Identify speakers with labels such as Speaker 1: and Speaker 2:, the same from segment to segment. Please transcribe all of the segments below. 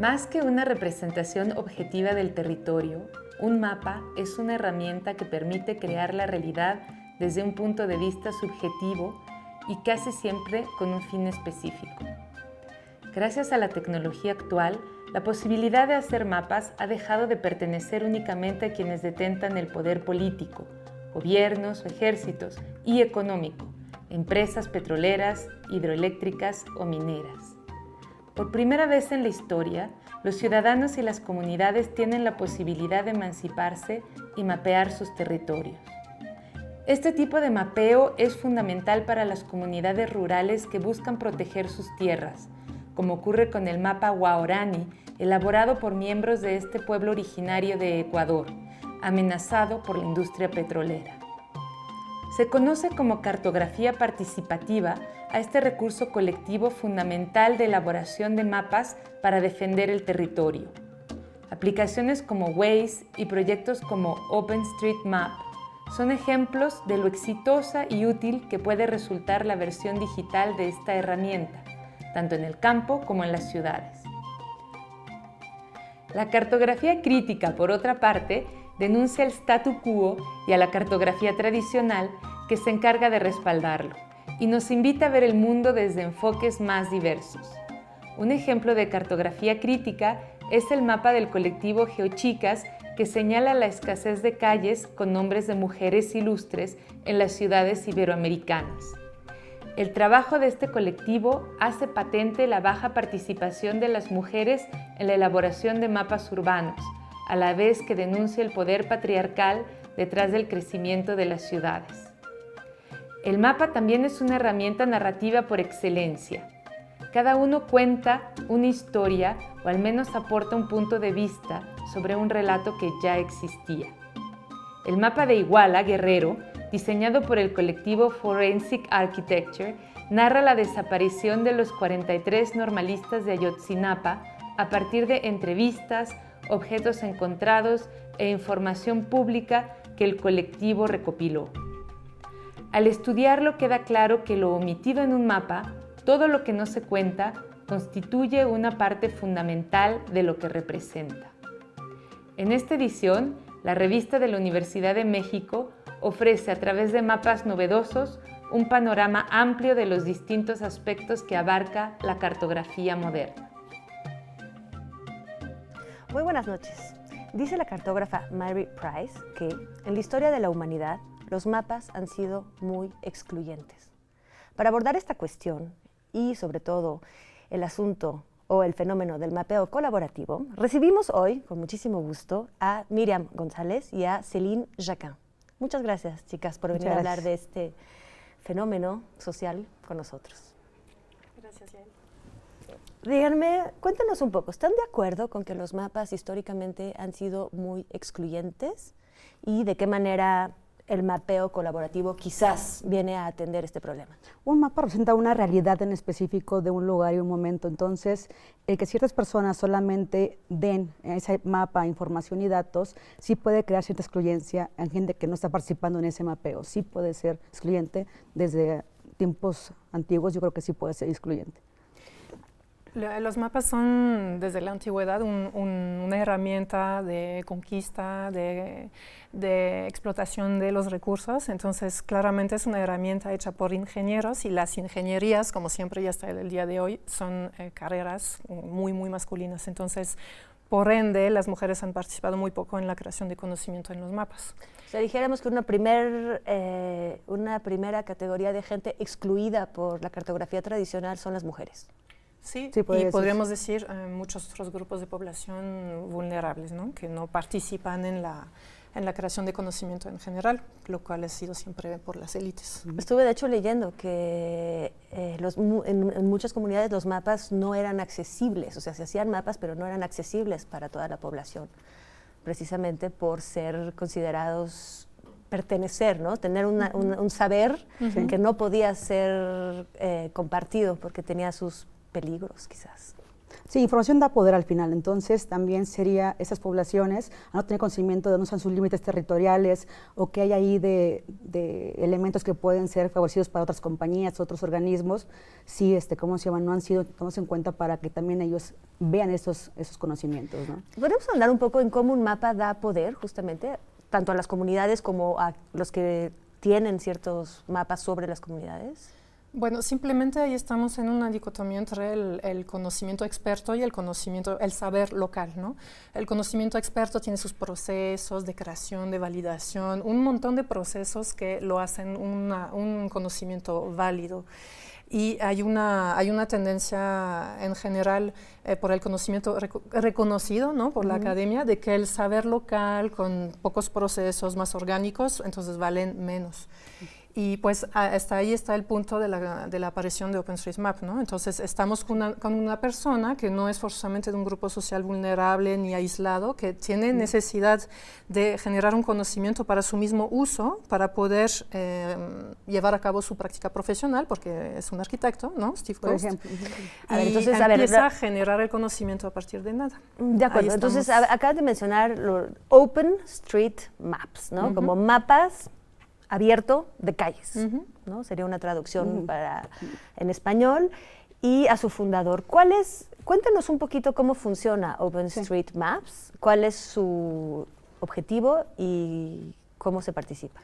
Speaker 1: Más que una representación objetiva del territorio, un mapa es una herramienta que permite crear la realidad desde un punto de vista subjetivo y casi siempre con un fin específico. Gracias a la tecnología actual, la posibilidad de hacer mapas ha dejado de pertenecer únicamente a quienes detentan el poder político, gobiernos o ejércitos, y económico, empresas petroleras, hidroeléctricas o mineras. Por primera vez en la historia, los ciudadanos y las comunidades tienen la posibilidad de emanciparse y mapear sus territorios. Este tipo de mapeo es fundamental para las comunidades rurales que buscan proteger sus tierras, como ocurre con el mapa Guaorani, elaborado por miembros de este pueblo originario de Ecuador, amenazado por la industria petrolera. Se conoce como cartografía participativa a este recurso colectivo fundamental de elaboración de mapas para defender el territorio. Aplicaciones como Waze y proyectos como OpenStreetMap son ejemplos de lo exitosa y útil que puede resultar la versión digital de esta herramienta, tanto en el campo como en las ciudades. La cartografía crítica, por otra parte, denuncia el statu quo y a la cartografía tradicional que se encarga de respaldarlo, y nos invita a ver el mundo desde enfoques más diversos. Un ejemplo de cartografía crítica es el mapa del colectivo Geochicas, que señala la escasez de calles con nombres de mujeres ilustres en las ciudades iberoamericanas. El trabajo de este colectivo hace patente la baja participación de las mujeres en la elaboración de mapas urbanos, a la vez que denuncia el poder patriarcal detrás del crecimiento de las ciudades. El mapa también es una herramienta narrativa por excelencia. Cada uno cuenta una historia o al menos aporta un punto de vista sobre un relato que ya existía. El mapa de Iguala, Guerrero, diseñado por el colectivo Forensic Architecture, narra la desaparición de los 43 normalistas de Ayotzinapa a partir de entrevistas, objetos encontrados e información pública que el colectivo recopiló. Al estudiarlo queda claro que lo omitido en un mapa, todo lo que no se cuenta, constituye una parte fundamental de lo que representa. En esta edición, la revista de la Universidad de México ofrece a través de mapas novedosos un panorama amplio de los distintos aspectos que abarca la cartografía moderna.
Speaker 2: Muy buenas noches. Dice la cartógrafa Mary Price que en la historia de la humanidad los mapas han sido muy excluyentes. Para abordar esta cuestión y sobre todo el asunto o el fenómeno del mapeo colaborativo, recibimos hoy con muchísimo gusto a Miriam González y a Céline Jacquin. Muchas gracias, chicas, por venir a hablar de este fenómeno social con nosotros.
Speaker 3: Gracias, Yael.
Speaker 2: Díganme, cuéntanos un poco, ¿están de acuerdo con que los mapas históricamente han sido muy excluyentes? ¿Y de qué manera el mapeo colaborativo quizás viene a atender este problema?
Speaker 4: Un mapa representa una realidad en específico de un lugar y un momento, entonces el que ciertas personas solamente den en ese mapa información y datos sí puede crear cierta excluyencia en gente que no está participando en ese mapeo, sí puede ser excluyente. Desde tiempos antiguos yo creo que sí puede ser excluyente.
Speaker 3: Los mapas son desde la antigüedad una herramienta de conquista, de explotación de los recursos, entonces claramente es una herramienta hecha por ingenieros y las ingenierías, como siempre y hasta el día de hoy, son carreras muy masculinas, entonces por ende las mujeres han participado muy poco en la creación de conocimiento en los mapas.
Speaker 2: O sea, dijéramos que una primera categoría de gente excluida por la cartografía tradicional son las mujeres.
Speaker 3: Sí, y podríamos decir muchos otros grupos de población vulnerables, ¿no? Que no participan en la creación de conocimiento en general, lo cual ha sido siempre por las élites.
Speaker 2: Estuve de hecho leyendo que en muchas comunidades los mapas no eran accesibles, o sea, se hacían mapas pero no eran accesibles para toda la población, precisamente por ser considerados pertenecer, ¿no? Tener un saber que no podía ser compartido porque tenía sus peligros, quizás.
Speaker 4: Sí, información da poder al final, entonces también sería esas poblaciones a no tener conocimiento de dónde están sus límites territoriales o qué hay ahí de elementos que pueden ser favorecidos para otras compañías, otros organismos, sí, ¿cómo se llama? No han sido tomados en cuenta para que también ellos vean esos conocimientos, ¿no?
Speaker 2: ¿Podemos hablar un poco en cómo un mapa da poder justamente tanto a las comunidades como a los que tienen ciertos mapas sobre las comunidades?
Speaker 3: Bueno, simplemente ahí estamos en una dicotomía entre el conocimiento experto y el saber local, ¿no? El conocimiento experto tiene sus procesos de creación, de validación, un montón de procesos que lo hacen un conocimiento válido. Y hay una tendencia en general por el conocimiento reconocido, ¿no? Por la academia, de que el saber local con pocos procesos más orgánicos, entonces valen menos. Y pues hasta ahí está el punto de la aparición de OpenStreetMap, ¿no? Entonces estamos con una persona que no es forzosamente de un grupo social vulnerable ni aislado, que tiene necesidad de generar un conocimiento para su mismo uso, para poder llevar a cabo su práctica profesional, porque es un arquitecto, ¿no? Steve Coast.
Speaker 4: Por ejemplo.
Speaker 3: Entonces empieza a generar el conocimiento a partir de nada.
Speaker 2: De acuerdo, entonces acabas de mencionar los OpenStreetMaps, ¿no? Como mapas abierto de calles, ¿no? Sería una traducción en español. Y a su fundador, cuéntanos un poquito cómo funciona OpenStreetMaps, cuál es su objetivo y cómo se participa.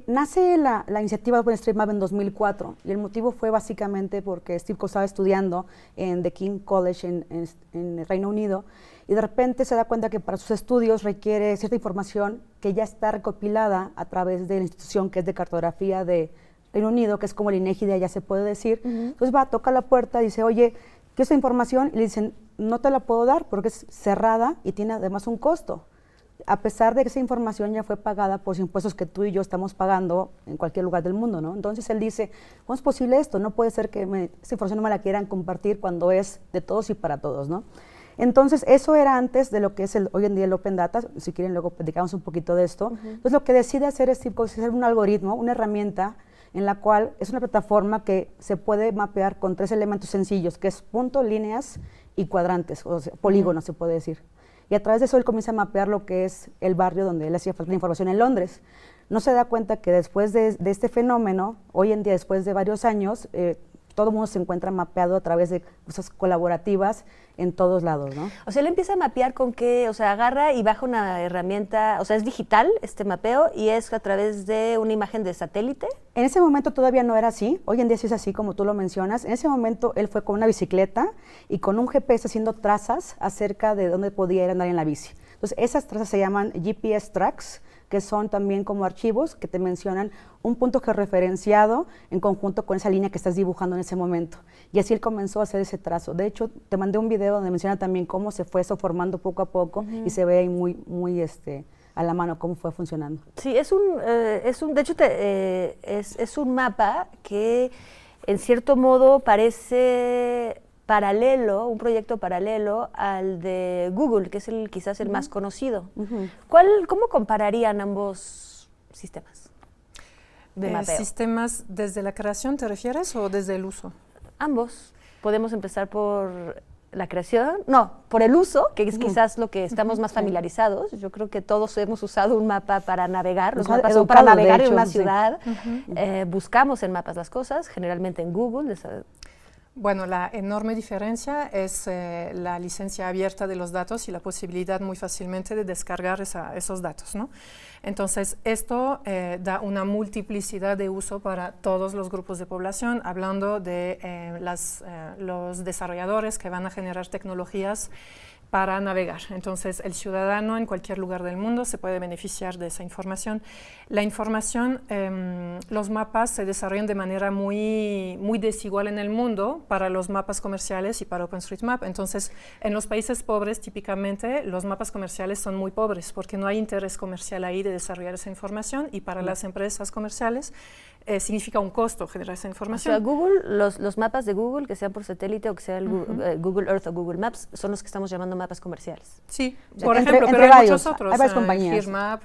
Speaker 4: Nace la iniciativa de OpenStreetMap en 2004 y el motivo fue básicamente porque Steve Coast estaba estudiando en The King College en el Reino Unido y de repente se da cuenta que para sus estudios requiere cierta información que ya está recopilada a través de la institución que es de cartografía de Reino Unido, que es como el INEGI de allá se puede decir. Entonces va, toca la puerta, dice, oye, ¿qué es esta información? Y le dicen, no te la puedo dar porque es cerrada y tiene además un costo. A pesar de que esa información ya fue pagada por los impuestos que tú y yo estamos pagando en cualquier lugar del mundo, ¿no? Entonces él dice, ¿cómo es posible esto? No puede ser que esa información no me la quieran compartir cuando es de todos y para todos, ¿no? Entonces eso era antes de lo que es hoy en día el Open Data, si quieren luego platicamos un poquito de esto. Entonces lo que decide hacer Steve Coast es hacer un algoritmo, una herramienta en la cual es una plataforma que se puede mapear con 3 elementos sencillos, que es punto, líneas y cuadrantes, o sea, polígonos se puede decir. Y a través de eso él comienza a mapear lo que es el barrio donde él hacía falta la información en Londres. No se da cuenta que después de este fenómeno, hoy en día, después de varios años, todo el mundo se encuentra mapeado a través de cosas colaborativas en todos lados, ¿no?
Speaker 2: O sea, él empieza a mapear con qué, o sea, agarra y baja una herramienta, o sea, es digital este mapeo y es a través de una imagen de satélite.
Speaker 4: En ese momento todavía no era así, hoy en día sí es así como tú lo mencionas. En ese momento él fue con una bicicleta y con un GPS haciendo trazas acerca de dónde podía ir a andar en la bici. Entonces esas trazas se llaman GPS tracks, que son también como archivos que te mencionan un punto georreferenciado en conjunto con esa línea que estás dibujando en ese momento. Y así él comenzó a hacer ese trazo. De hecho, te mandé un video donde menciona también cómo se fue eso formando poco a poco y se ve ahí muy a la mano cómo fue funcionando.
Speaker 2: Sí, es un mapa que en cierto modo parece paralelo, un proyecto paralelo al de Google, que es quizás el más conocido. ¿Cómo compararían ambos sistemas de mapeo?
Speaker 3: ¿Sistemas desde la creación te refieres o desde el uso?
Speaker 2: Ambos. Podemos empezar por la creación, no, por el uso, que es quizás lo que estamos más familiarizados. Yo creo que todos hemos usado un mapa para navegar, los mapas son para navegar en una ciudad. Buscamos en mapas las cosas, generalmente en Google.
Speaker 3: Bueno, la enorme diferencia es la licencia abierta de los datos y la posibilidad muy fácilmente de descargar esos datos, ¿no? Entonces, esto da una multiplicidad de uso para todos los grupos de población, hablando de los desarrolladores que van a generar tecnologías para navegar. Entonces, el ciudadano en cualquier lugar del mundo se puede beneficiar de esa información. La información, los mapas se desarrollan de manera muy desigual en el mundo para los mapas comerciales y para OpenStreetMap. Entonces, en los países pobres, típicamente, los mapas comerciales son muy pobres porque no hay interés comercial ahí de desarrollar esa información y para las empresas comerciales significa un costo generar esa información.
Speaker 2: O sea, Google, los mapas de Google, que sean por satélite o que sea Google Earth o Google Maps, son los que estamos llamando mapas comerciales.
Speaker 3: Sí,
Speaker 4: sea,
Speaker 3: por
Speaker 4: entre
Speaker 3: ejemplo, pero hay
Speaker 4: varios,
Speaker 3: muchos otros.
Speaker 4: hay varias compañías.
Speaker 3: Hearmap,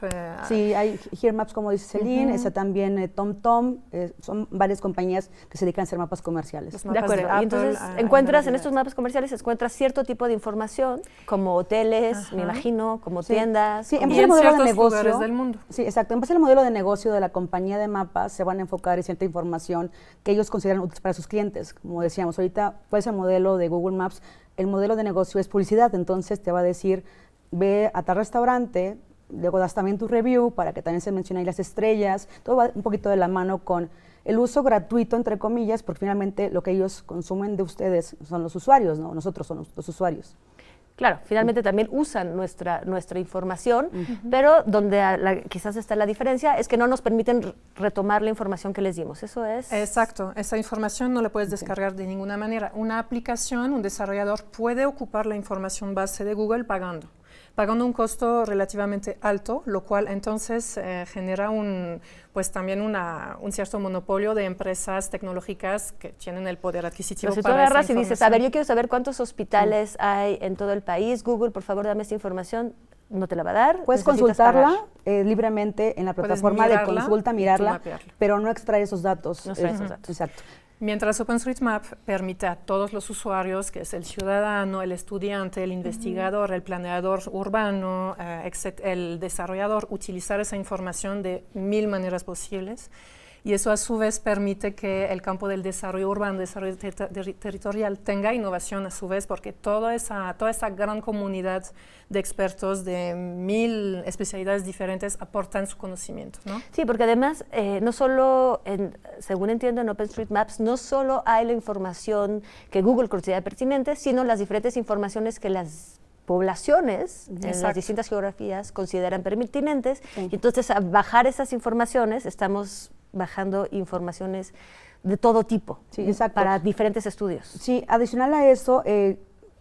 Speaker 4: Sí, hay Hearmaps, como dice Celine, está también TomTom, son varias compañías que se dedican a hacer mapas comerciales.
Speaker 3: los
Speaker 2: De
Speaker 3: mapas
Speaker 2: acuerdo.
Speaker 3: Apple,
Speaker 2: Y entonces
Speaker 3: hay
Speaker 2: encuentras
Speaker 3: una
Speaker 2: en estos mapas comerciales encuentras cierto tipo de información, como hoteles, me imagino, como tiendas.
Speaker 4: Sí,
Speaker 2: como-
Speaker 3: y en
Speaker 4: modelo de
Speaker 3: ciertos
Speaker 4: negocio,
Speaker 3: lugares del mundo.
Speaker 4: Sí, exacto. En base al modelo de negocio de la compañía de mapas, se van a enfocar en cierta información que ellos consideran útil para sus clientes. Como decíamos, ahorita puede ser el modelo de Google Maps, el modelo de negocio es publicidad, entonces te va a decir, ve a tal restaurante, luego das también tu review para que también se mencione ahí las estrellas, todo va un poquito de la mano con el uso gratuito, entre comillas, porque finalmente lo que ellos consumen de ustedes son los usuarios, ¿no? Nosotros somos los usuarios.
Speaker 2: Claro, finalmente también usan nuestra información, pero donde quizás está la diferencia es que no nos permiten retomar la información que les dimos. Eso es...
Speaker 3: Exacto, esa información no la puedes descargar de ninguna manera. Una aplicación, un desarrollador puede ocupar la información base de Google pagando un costo relativamente alto, lo cual entonces genera pues también un cierto monopolio de empresas tecnológicas que tienen el poder adquisitivo.
Speaker 2: Pero si tú
Speaker 3: para esa
Speaker 2: agarras y dices, a ver, yo
Speaker 3: información.
Speaker 2: quiero saber cuántos hospitales hay en todo el país, Google, por favor, dame esta información, no te la va a dar.
Speaker 4: Puedes
Speaker 2: necesitas
Speaker 4: consultarla
Speaker 2: pagar.
Speaker 4: libremente en la
Speaker 3: Puedes
Speaker 4: plataforma de
Speaker 3: mirarla
Speaker 4: consulta,
Speaker 3: y tú
Speaker 4: mirarla,
Speaker 3: mapearla.
Speaker 4: pero no extraer esos datos.
Speaker 2: No extraer esos datos.
Speaker 4: Exacto.
Speaker 3: Mientras OpenStreetMap permite a todos los usuarios, que es el ciudadano, el estudiante, el investigador, el planeador urbano, el desarrollador, utilizar esa información de 1000 maneras posibles. Y eso a su vez permite que el campo del desarrollo urbano, desarrollo territorial, tenga innovación a su vez, porque toda esa gran comunidad de expertos de 1000 especialidades diferentes aportan su conocimiento, ¿no?
Speaker 2: Sí, porque además, no solo, según entiendo en OpenStreetMaps, no solo hay la información que Google considera pertinente, sino las diferentes informaciones que las poblaciones en las distintas geografías consideran pertinentes. Y entonces, a bajar esas informaciones, estamos bajando informaciones de todo tipo,
Speaker 4: Sí, exacto.
Speaker 2: para diferentes estudios.
Speaker 4: Sí, adicional a eso,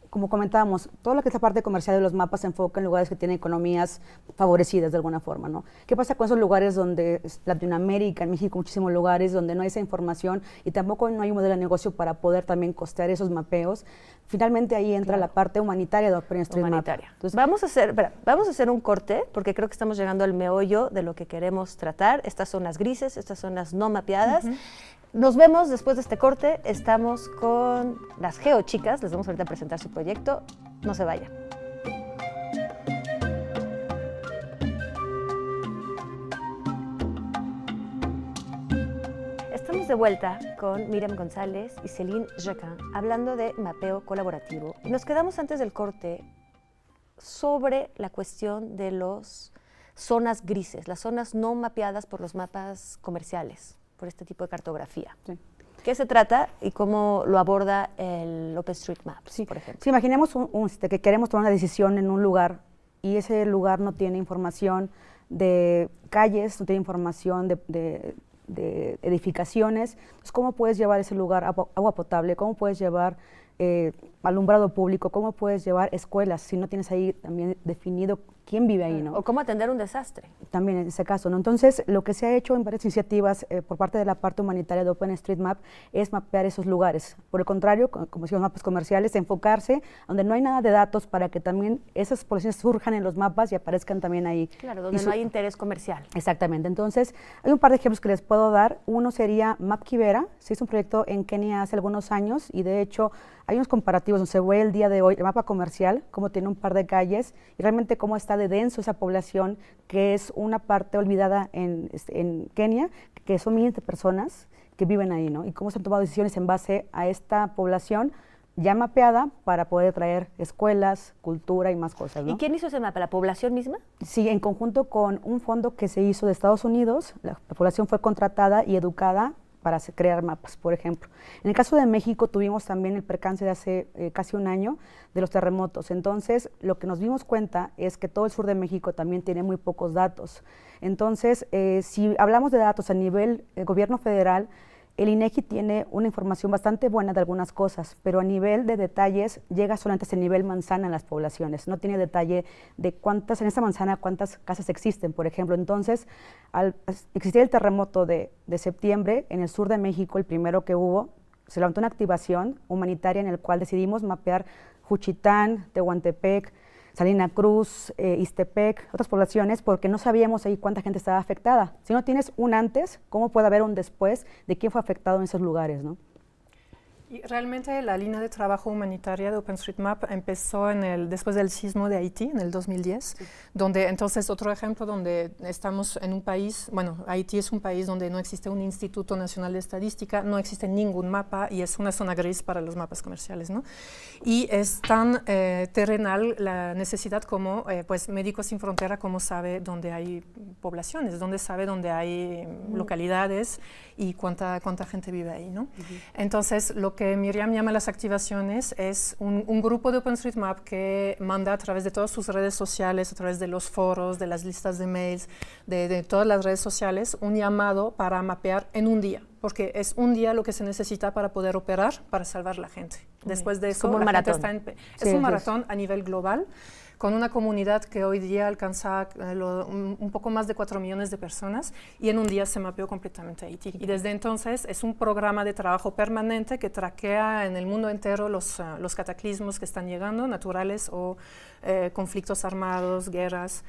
Speaker 4: como comentábamos, toda lo que es la parte comercial de los mapas se enfoca en lugares que tienen economías favorecidas de alguna forma, ¿no? ¿Qué pasa con esos lugares donde Latinoamérica, en México, muchísimos lugares donde no hay esa información y tampoco no hay un modelo de negocio para poder también costear esos mapeos? Finalmente ahí entra la parte humanitaria de OpenStreetMap.
Speaker 2: Entonces, vamos a hacer un corte, porque creo que estamos llegando al meollo de lo que queremos tratar. Estas son las grises, estas son las no mapeadas. Nos vemos después de este corte. Estamos con las geochicas. Les vamos ahorita a presentar su proyecto. No se vayan. Estamos de vuelta con Miriam González y Celine Jacquin hablando de mapeo colaborativo. Y nos quedamos antes del corte sobre la cuestión de las zonas grises, las zonas no mapeadas por los mapas comerciales, por este tipo de cartografía.
Speaker 4: Sí.
Speaker 2: ¿Qué se trata y cómo lo aborda el OpenStreetMap,
Speaker 4: Sí,
Speaker 2: por ejemplo?
Speaker 4: sí, imaginemos que queremos tomar una decisión en un lugar y ese lugar no tiene información de calles, no tiene información de edificaciones. Entonces, ¿cómo puedes llevar ese lugar agua potable? ¿Cómo puedes llevar alumbrado público? ¿Cómo puedes llevar escuelas si no tienes ahí también definido quién vive ahí, ¿no?
Speaker 2: O cómo atender un desastre.
Speaker 4: También en ese caso, ¿no? Entonces, lo que se ha hecho en varias iniciativas por parte de la parte humanitaria de OpenStreetMap es mapear esos lugares. Por el contrario, como decimos, mapas comerciales, enfocarse donde no hay nada de datos para que también esas poblaciones surjan en los mapas y aparezcan también ahí.
Speaker 2: Claro, donde no hay interés comercial.
Speaker 4: Exactamente. Entonces, hay un par de ejemplos que les puedo dar. Uno sería MapKibera. Se hizo un proyecto en Kenia hace algunos años y, de hecho, hay unos comparativos donde se ve el día de hoy el mapa comercial, cómo tiene un par de calles y realmente cómo está de denso esa población, que es una parte olvidada en Kenia, que son miles de personas que viven ahí, ¿no? Y cómo se han tomado decisiones en base a esta población ya mapeada para poder traer escuelas, cultura y más cosas, ¿no?
Speaker 2: ¿Y quién hizo ese mapa? ¿La población misma?
Speaker 4: Sí, en conjunto con un fondo que se hizo de Estados Unidos, la población fue contratada y educada para crear mapas, por ejemplo. En el caso de México tuvimos también el percance de hace casi un año de los terremotos. Entonces, lo que nos dimos cuenta es que todo el sur de México también tiene muy pocos datos. Entonces, si hablamos de datos a nivel gobierno federal, el INEGI tiene una información bastante buena de algunas cosas, pero a nivel de detalles llega solamente a ese nivel manzana en las poblaciones. No tiene detalle de cuántas, en esa manzana, cuántas casas existen, por ejemplo. Entonces, al existir el terremoto de septiembre en el sur de México, el primero que hubo, se levantó una activación humanitaria en el cual decidimos mapear Juchitán, Tehuantepec, Salina Cruz, Ixtepec, otras poblaciones, porque no sabíamos ahí cuánta gente estaba afectada. Si no tienes un antes, ¿cómo puede haber un después de quién fue afectado en esos lugares, ¿no?
Speaker 3: Y realmente la línea de trabajo humanitaria de OpenStreetMap empezó después del sismo de Haití en el 2010, donde entonces otro ejemplo donde estamos en un país, bueno, Haití es un país donde no existe un Instituto Nacional de Estadística, no existe ningún mapa y es una zona gris para los mapas comerciales, ¿no? Y es tan terrenal la necesidad como, pues, Médicos Sin Frontera, como sabe dónde hay poblaciones, dónde sabe dónde hay localidades y cuánta gente vive ahí, ¿no? Entonces, lo que Miriam llama las activaciones es un grupo de OpenStreetMap que manda a través de todas sus redes sociales, a través de los foros, de las listas de mails, de todas las redes sociales, un llamado para mapear en un día, porque es un día lo que se necesita para poder operar, para salvar la gente. Después de eso,
Speaker 2: como un
Speaker 3: la gente
Speaker 2: maratón.
Speaker 3: es un maratón a nivel global, con una comunidad que hoy día alcanza un poco más de 4 millones de personas, y en un día se mapeó completamente Haití. Y desde entonces es un programa de trabajo permanente que traquea en el mundo entero los cataclismos que están llegando, naturales o conflictos armados, guerras,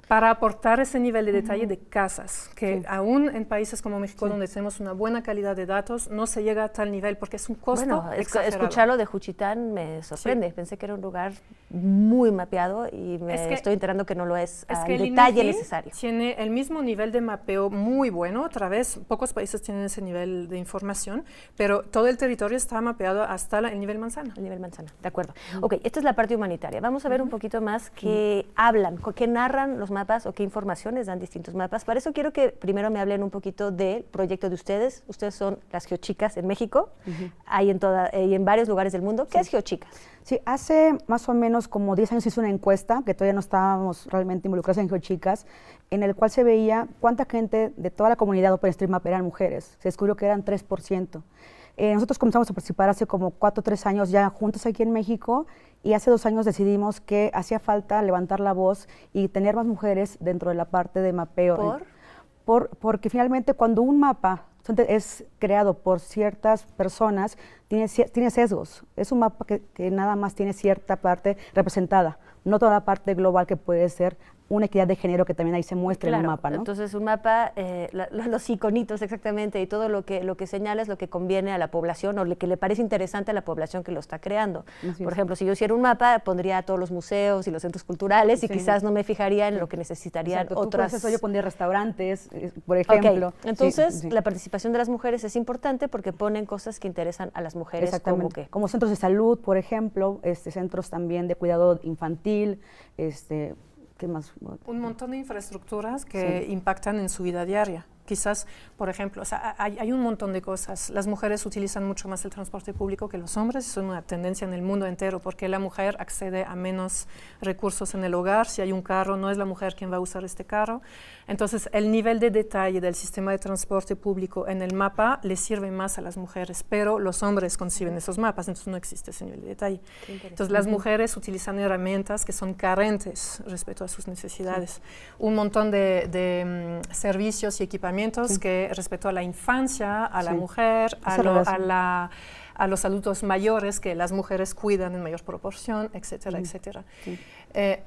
Speaker 3: para aportar ese nivel de detalle de casas, que aún en países como México, donde tenemos una buena calidad de datos, no se llega a tal nivel porque es un costo exagerado.
Speaker 2: Escucharlo de Juchitán me sorprende. Pensé que era un lugar muy mapeado y me estoy enterando que no lo es al detalle necesario.
Speaker 3: Tiene el mismo nivel de mapeo muy bueno. Otra vez, pocos países tienen ese nivel de información, pero todo el territorio está mapeado hasta el nivel manzana.
Speaker 2: El nivel manzana, de acuerdo. Ok, esta es la parte humanitaria. Vamos a ver un poquito más qué hablan, qué narran los mapas o qué informaciones dan distintos mapas. Para eso quiero que primero me hablen un poquito del proyecto de ustedes. Ustedes son las Geochicas en México, hay en varios lugares del mundo. ¿Qué es Geochicas?
Speaker 4: Sí, hace más o menos como 10 años hice una encuesta, que todavía no estábamos realmente involucrados en Geochicas, en el cual se veía cuánta gente de toda la comunidad OpenStreetMap eran mujeres. Se descubrió que eran 3%. Nosotros comenzamos a participar hace como 4 o 3 años ya juntos aquí en México, y hace 2 años decidimos que hacía falta levantar la voz y tener más mujeres dentro de la parte de mapeo. Porque finalmente cuando un mapa es creado por ciertas personas, tiene sesgos. Es un mapa que nada más tiene cierta parte representada, no toda la parte global que puede ser una equidad de género que también ahí se muestra en el mapa, ¿no?
Speaker 2: Entonces un mapa, los iconitos exactamente y todo lo que señala es lo que conviene a la población o lo que le parece interesante a la población que lo está creando. Por ejemplo, si yo hiciera un mapa, pondría todos los museos y los centros culturales y quizás no me fijaría en lo que necesitarían otras.
Speaker 4: Por eso yo pondría restaurantes, por ejemplo.
Speaker 2: Entonces, la participación de las mujeres es importante porque ponen cosas que interesan a las mujeres.
Speaker 4: Exactamente. Como centros de salud, por ejemplo, centros también de cuidado infantil, ¿qué más?
Speaker 3: Un montón de infraestructuras que impactan en su vida diaria. Quizás, por ejemplo, o sea, hay un montón de cosas. Las mujeres utilizan mucho más el transporte público que los hombres. Es una tendencia en el mundo entero porque la mujer accede a menos recursos en el hogar. Si hay un carro, no es la mujer quien va a usar este carro. Entonces, el nivel de detalle del sistema de transporte público en el mapa le sirve más a las mujeres, pero los hombres conciben esos mapas, entonces no existe ese nivel de detalle. Entonces, las mujeres utilizan herramientas que son carentes respecto a sus necesidades. Un montón de servicios y equipamientos que respecto a la infancia, a la mujer, a los adultos mayores que las mujeres cuidan en mayor proporción, etcétera, etcétera.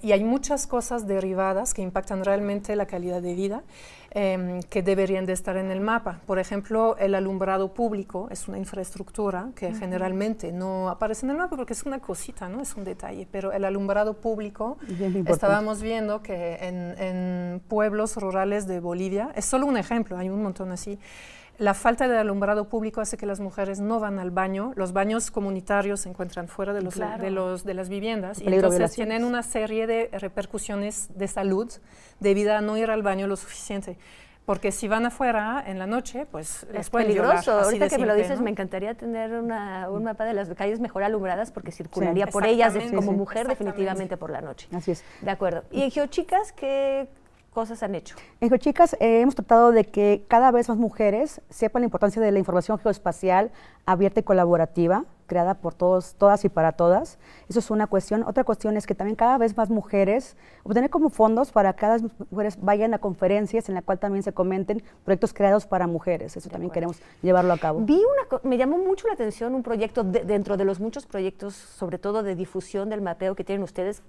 Speaker 3: Y hay muchas cosas derivadas que impactan realmente la calidad de vida que deberían de estar en el mapa. Por ejemplo, el alumbrado público es una infraestructura que generalmente no aparece en el mapa porque es una cosita, ¿no? Es un detalle, pero el alumbrado público, estábamos viendo que en pueblos rurales de Bolivia, es solo un ejemplo, hay un montón así. La falta de alumbrado público hace que las mujeres no van al baño. Los baños comunitarios se encuentran fuera de las viviendas y entonces tienen una serie de repercusiones de salud debido a no ir al baño lo suficiente. Porque si van afuera en la noche, pues les pueden violar.
Speaker 2: Ahorita que me lo dices, me encantaría tener un mapa de las calles mejor alumbradas porque circularía por ellas como mujer definitivamente por la noche.
Speaker 4: Así es.
Speaker 2: De acuerdo. ¿Y en Geochicas qué cosas han hecho?
Speaker 4: En Geochicas hemos tratado de que cada vez más mujeres sepan la importancia de la información geoespacial abierta y colaborativa, creada por todos, todas y para todas. Eso es una cuestión. Otra cuestión es que también cada vez más mujeres, obtener como fondos para que cada vez más mujeres vayan a conferencias en la cual también se comenten proyectos creados para mujeres. Eso también queremos llevarlo a cabo.
Speaker 2: Me llamó mucho la atención un proyecto dentro de los muchos proyectos, sobre todo de difusión del mapeo que tienen ustedes.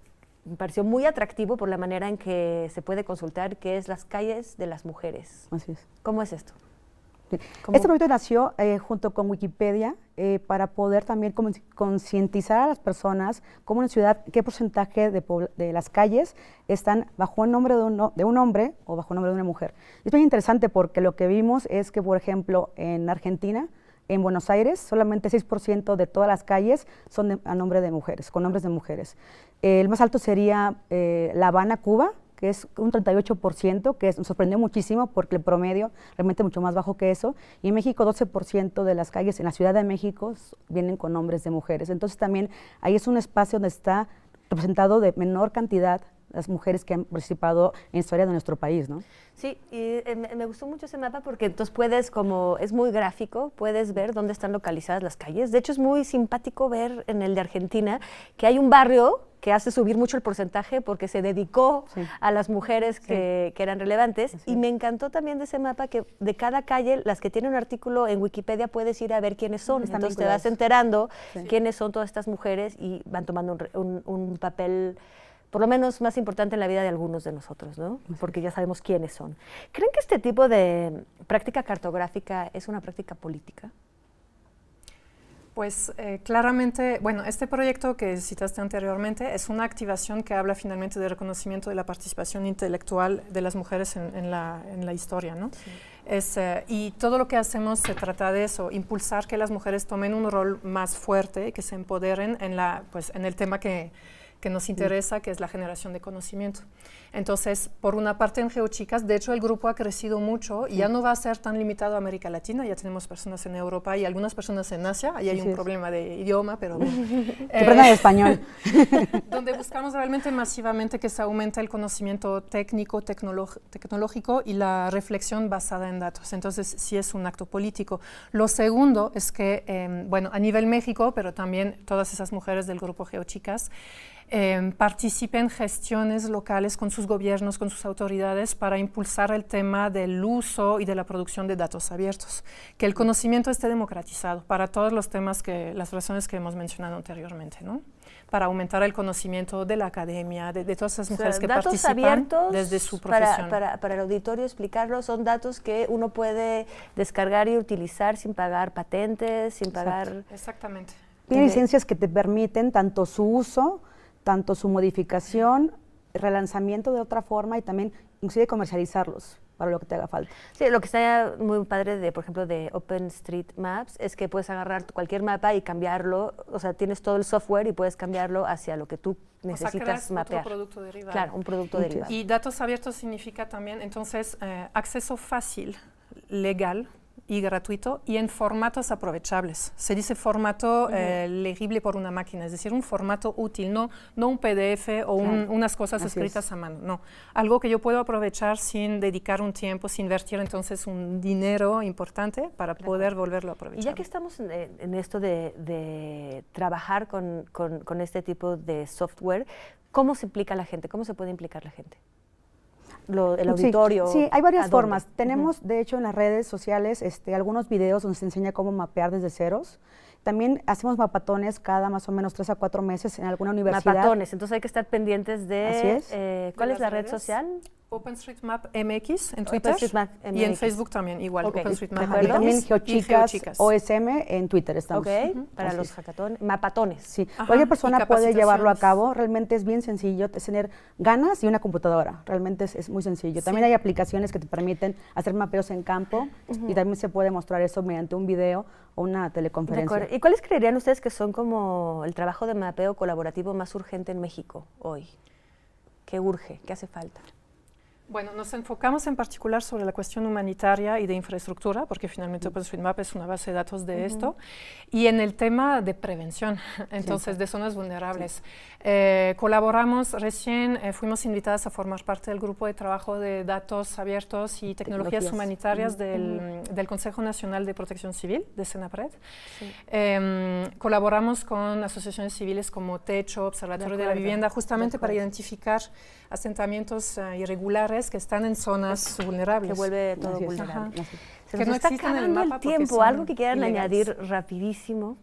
Speaker 2: Me pareció muy atractivo por la manera en que se puede consultar, que es las calles de las mujeres.
Speaker 4: Así es.
Speaker 2: ¿Cómo es esto?
Speaker 4: Este proyecto nació junto con Wikipedia para poder también concientizar a las personas cómo en la ciudad, qué porcentaje de las calles están bajo el nombre de un hombre o bajo el nombre de una mujer. Es muy interesante porque lo que vimos es que, por ejemplo, en Argentina, en Buenos Aires, solamente 6% de todas las calles son a nombre de mujeres, con nombres de mujeres. El más alto sería La Habana, Cuba, que es un 38%, que nos sorprendió muchísimo porque el promedio realmente mucho más bajo que eso. Y en México 12% de las calles en la Ciudad de México vienen con nombres de mujeres. Entonces también ahí es un espacio donde está representado de menor cantidad las mujeres que han participado en la historia de nuestro país, ¿no?
Speaker 2: Sí, y me gustó mucho ese mapa porque entonces puedes, como es muy gráfico, puedes ver dónde están localizadas las calles. De hecho, es muy simpático ver en el de Argentina que hay un barrio que hace subir mucho el porcentaje porque se dedicó a las mujeres que eran relevantes. Y me encantó también de ese mapa que de cada calle, las que tienen un artículo en Wikipedia, puedes ir a ver quiénes son. Entonces te vas enterando quiénes son todas estas mujeres y van tomando un papel por lo menos más importante en la vida de algunos de nosotros, ¿no? Porque ya sabemos quiénes son. ¿Creen que este tipo de práctica cartográfica es una práctica política?
Speaker 3: Pues claramente, bueno, este proyecto que citaste anteriormente es una activación que habla finalmente de reconocimiento de la participación intelectual de las mujeres en la historia, ¿no? Sí. Y todo lo que hacemos se trata de eso, impulsar que las mujeres tomen un rol más fuerte, que se empoderen en el tema que nos interesa, que es la generación de conocimiento. Entonces, por una parte en GeoChicas, de hecho el grupo ha crecido mucho y ya no va a ser tan limitado a América Latina, ya tenemos personas en Europa y algunas personas en Asia, ahí hay un problema de idioma, pero
Speaker 4: aprendan español.
Speaker 3: Donde buscamos realmente masivamente que se aumente el conocimiento técnico, tecnológico y la reflexión basada en datos. Entonces, sí es un acto político. Lo segundo es que, bueno, a nivel México, pero también todas esas mujeres del grupo GeoChicas, participen en gestiones locales con sus gobiernos, con sus autoridades para impulsar el tema del uso y de la producción de datos abiertos, que el conocimiento esté democratizado para todos los temas las razones que hemos mencionado anteriormente, ¿no? Para aumentar el conocimiento de la academia, de todas esas mujeres que participan desde su profesión.
Speaker 2: Para el auditorio explicarlo, son datos que uno puede descargar y utilizar sin pagar patentes, sin pagar...
Speaker 3: Exactamente.
Speaker 4: Tiene licencias que te permiten tanto su uso, tanto su modificación, relanzamiento de otra forma y también inclusive comercializarlos para lo que te haga falta.
Speaker 2: Sí, lo que está muy padre, por ejemplo, de OpenStreetMaps es que puedes agarrar cualquier mapa y cambiarlo, o sea, tienes todo el software y puedes cambiarlo hacia lo que tú necesitas mapear.
Speaker 3: Otro producto derivado.
Speaker 2: Claro, un producto derivado.
Speaker 3: Y datos abiertos significa también, entonces, acceso fácil, legal y gratuito y en formatos aprovechables. Se dice formato legible por una máquina, es decir, un formato útil, no un PDF o unas cosas escritas a mano, no. Algo que yo puedo aprovechar sin dedicar un tiempo, sin invertir entonces un dinero importante para poder volverlo a aprovechar.
Speaker 2: Y ya que estamos en esto de trabajar con este tipo de software, ¿cómo se implica la gente? ¿Cómo se puede implicar la gente? El auditorio.
Speaker 4: Sí, hay varias formas. Tenemos, de hecho, en las redes sociales algunos videos donde se enseña cómo mapear desde ceros. También hacemos mapatones cada más o menos 3 a 4 meses en alguna universidad.
Speaker 2: Mapatones, entonces hay que estar pendientes de...
Speaker 4: Así es.
Speaker 2: ¿Cuál es la red social?
Speaker 3: OpenStreetMap MX en Twitter y en Facebook también, igual, OpenStreetMap.
Speaker 4: Y también GeoChicas OSM en Twitter estamos.
Speaker 2: Para los mapatones.
Speaker 4: Sí, cualquier persona puede llevarlo a cabo, realmente es bien sencillo, es tener ganas y una computadora, realmente es muy sencillo. También hay aplicaciones que te permiten hacer mapeos en campo y también se puede mostrar eso mediante un video o una teleconferencia.
Speaker 2: ¿Y cuáles creerían ustedes que son como el trabajo de mapeo colaborativo más urgente en México hoy? ¿Qué urge? ¿Qué hace falta?
Speaker 3: Bueno, nos enfocamos en particular sobre la cuestión humanitaria y de infraestructura, porque finalmente OpenStreetMap es una base de datos de esto, y en el tema de prevención, entonces de zonas vulnerables. Colaboramos, recién fuimos invitadas a formar parte del grupo de trabajo de datos abiertos y tecnologías humanitarias del Consejo Nacional de Protección Civil, de Senapred. Colaboramos con asociaciones civiles como Techo, Observatorio de la Vivienda, justamente para identificar asentamientos irregulares que están en zonas vulnerables.
Speaker 2: Que vuelve todo vulnerable. Se
Speaker 3: que
Speaker 2: nos
Speaker 3: no
Speaker 2: está
Speaker 3: existen en el
Speaker 2: acabando
Speaker 3: mapa
Speaker 2: el
Speaker 3: porque
Speaker 2: tiempo.
Speaker 3: son
Speaker 2: Algo que quieran
Speaker 3: ilegales.
Speaker 2: añadir rapidísimo.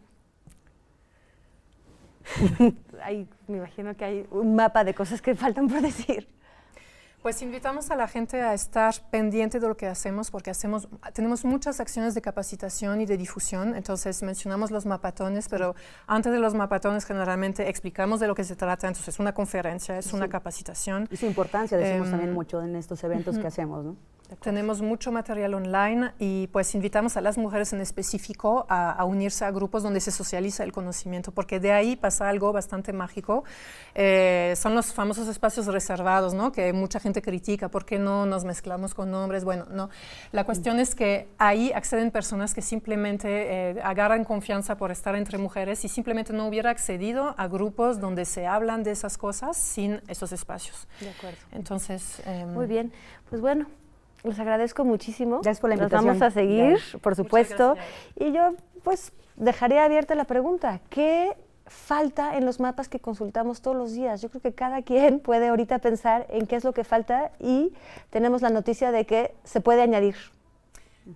Speaker 2: Me imagino que hay un mapa de cosas que faltan por decir.
Speaker 3: Pues invitamos a la gente a estar pendiente de lo que hacemos, porque tenemos muchas acciones de capacitación y de difusión. Entonces mencionamos los mapatones, pero antes de los mapatones generalmente explicamos de lo que se trata. Entonces es una conferencia, es una capacitación.
Speaker 4: Y su importancia, decimos también mucho en estos eventos que hacemos, ¿no?
Speaker 3: Tenemos mucho material online y pues invitamos a las mujeres en específico a unirse a grupos donde se socializa el conocimiento, porque de ahí pasa algo bastante mágico. Son los famosos espacios reservados, ¿no? Que mucha gente critica, ¿por qué no nos mezclamos con hombres? Bueno, no. La cuestión es que ahí acceden personas que simplemente agarran confianza por estar entre mujeres y simplemente no hubiera accedido a grupos donde se hablan de esas cosas sin esos espacios.
Speaker 2: De acuerdo.
Speaker 3: Entonces,
Speaker 2: muy bien, pues bueno. Les agradezco muchísimo.
Speaker 4: Gracias por la invitación.
Speaker 2: Nos vamos a seguir, por supuesto.
Speaker 3: gracias.
Speaker 2: Y yo, pues, dejaré abierta la pregunta. ¿Qué falta en los mapas que consultamos todos los días? Yo creo que cada quien puede ahorita pensar en qué es lo que falta y tenemos la noticia de que se puede añadir.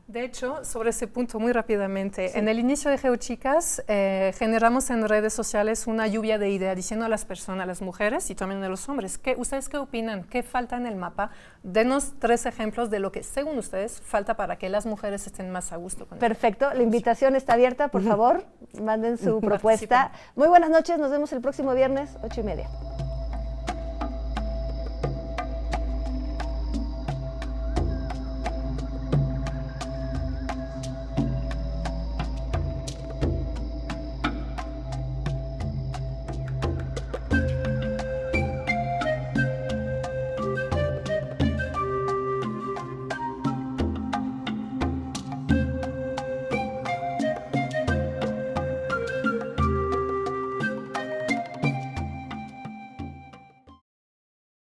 Speaker 3: De hecho, sobre ese punto muy rápidamente, en el inicio de GeoChicas generamos en redes sociales una lluvia de ideas diciendo a las personas, a las mujeres y también a los hombres, ¿ustedes qué opinan? ¿Qué falta en el mapa? Denos 3 ejemplos de lo que, según ustedes, falta para que las mujeres estén más a gusto con
Speaker 2: Perfecto, la invitación está abierta, por favor, manden su propuesta. Muy buenas noches, nos vemos el próximo viernes, 8:30.